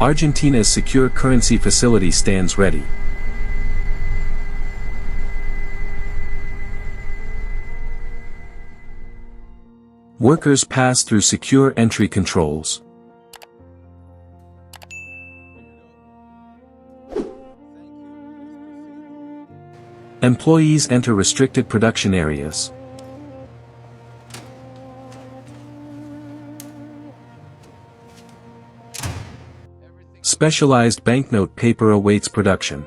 Argentina's secure currency facility stands ready. Workers pass through secure entry controls. Employees enter restricted production areas. Specialized banknote paper awaits production.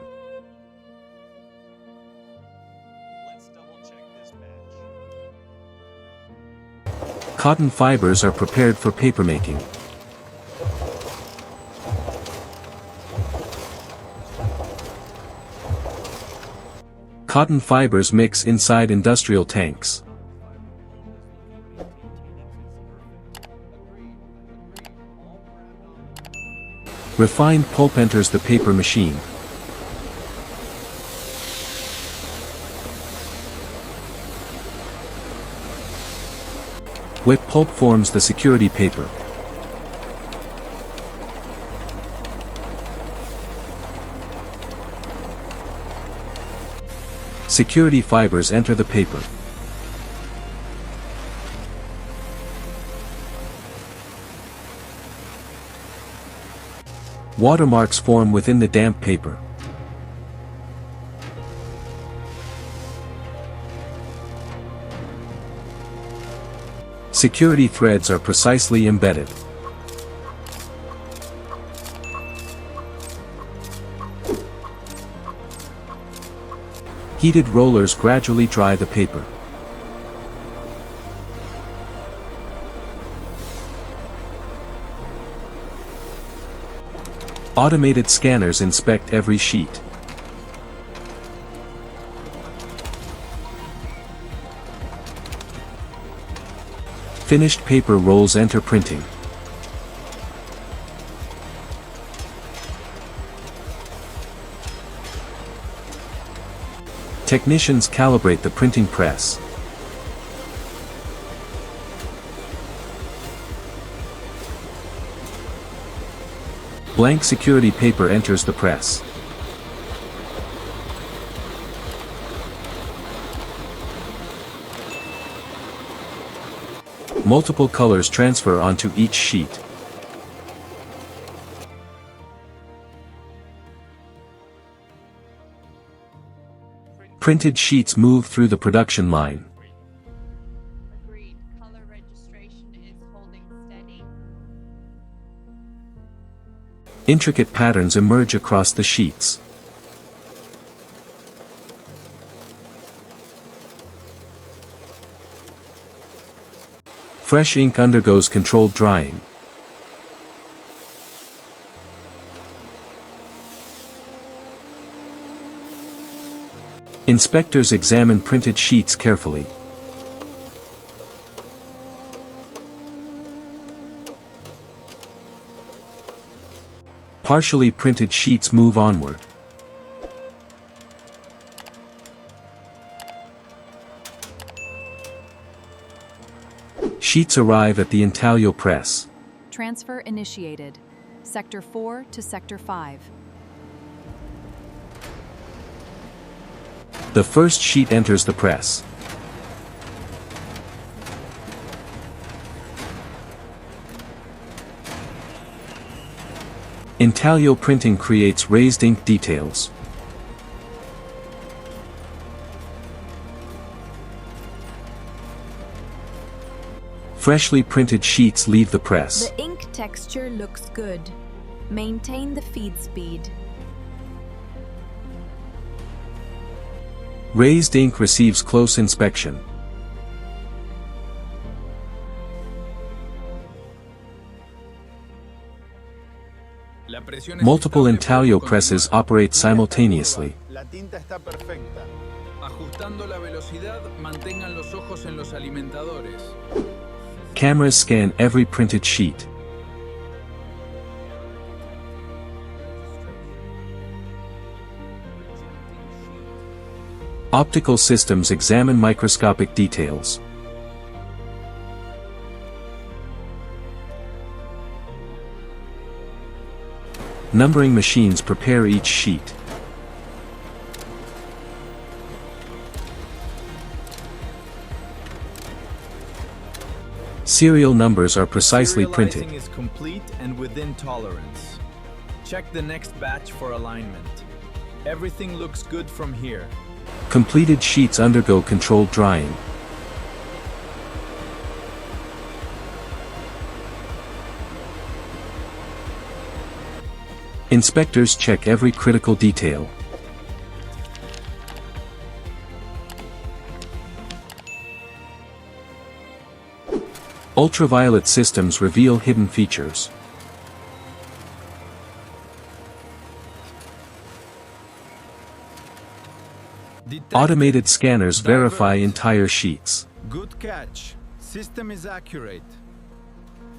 Cotton fibers are prepared for papermaking. Cotton fibers mix inside industrial tanks. Refined pulp enters the paper machine. Wet pulp forms the security paper. Security fibers enter the paper. Watermarks form within the damp paper. Security threads are precisely embedded. Heated rollers gradually dry the paper. Automated scanners inspect every sheet. Finished paper rolls enter printing. Technicians calibrate the printing press. Blank security paper enters the press. Multiple colors transfer onto each sheet. Printed sheets move through the production line. Agreed. Color registration is holding steady. Intricate patterns emerge across the sheets. Fresh ink undergoes controlled drying. Inspectors examine printed sheets carefully. Partially printed sheets move onward. Sheets arrive at the Intaglio press. Transfer initiated. Sector 4 to Sector 5. The first sheet enters the press. Intaglio Printing creates raised ink details. Freshly printed sheets leave the press. The ink texture looks good. Maintain the feed speed. Raised ink receives close inspection. Multiple Intaglio presses operate simultaneously. La tinta está perfecta. Ajustando la velocidad, mantengan los ojos en los alimentadores. Cameras scan every printed sheet. Optical systems examine microscopic details. Numbering machines prepare each sheet. Serial numbers are precisely printed. Serializing is complete and within tolerance. Check the next batch for alignment. Everything looks good from here. Completed sheets undergo controlled drying. Inspectors check every critical detail. Ultraviolet systems reveal hidden features. Automated scanners verify entire sheets. Good catch. System is accurate.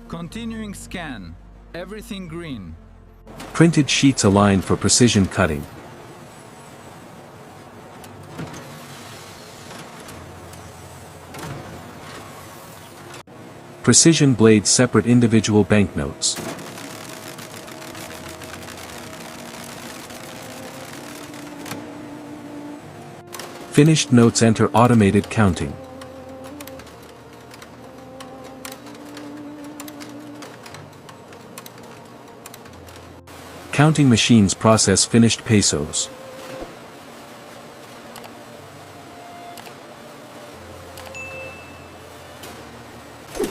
Continuing scan. Everything green. Printed sheets aligned for precision cutting. Precision blades separate individual banknotes. Finished notes enter automated counting. Counting machines process finished pesos.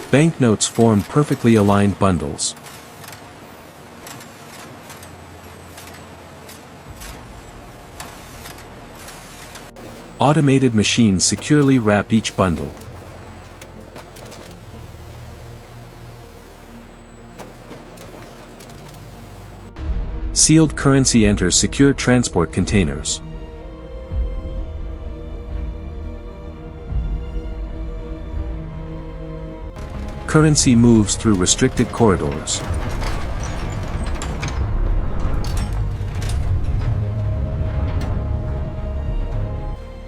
Banknotes form perfectly aligned bundles. Automated machines securely wrap each bundle. Sealed currency enters secure transport containers. Currency moves through restricted corridors.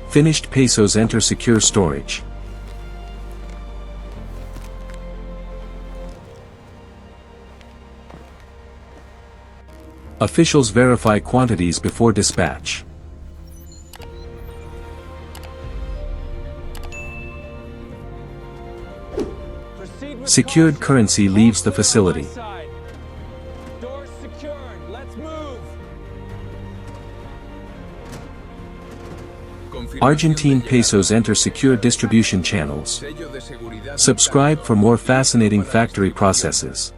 Finished pesos enter secure storage. Officials verify quantities before dispatch. Secured currency leaves the facility. Doors secured. Let's move. Argentine pesos enter secure distribution channels. Subscribe for more fascinating factory processes.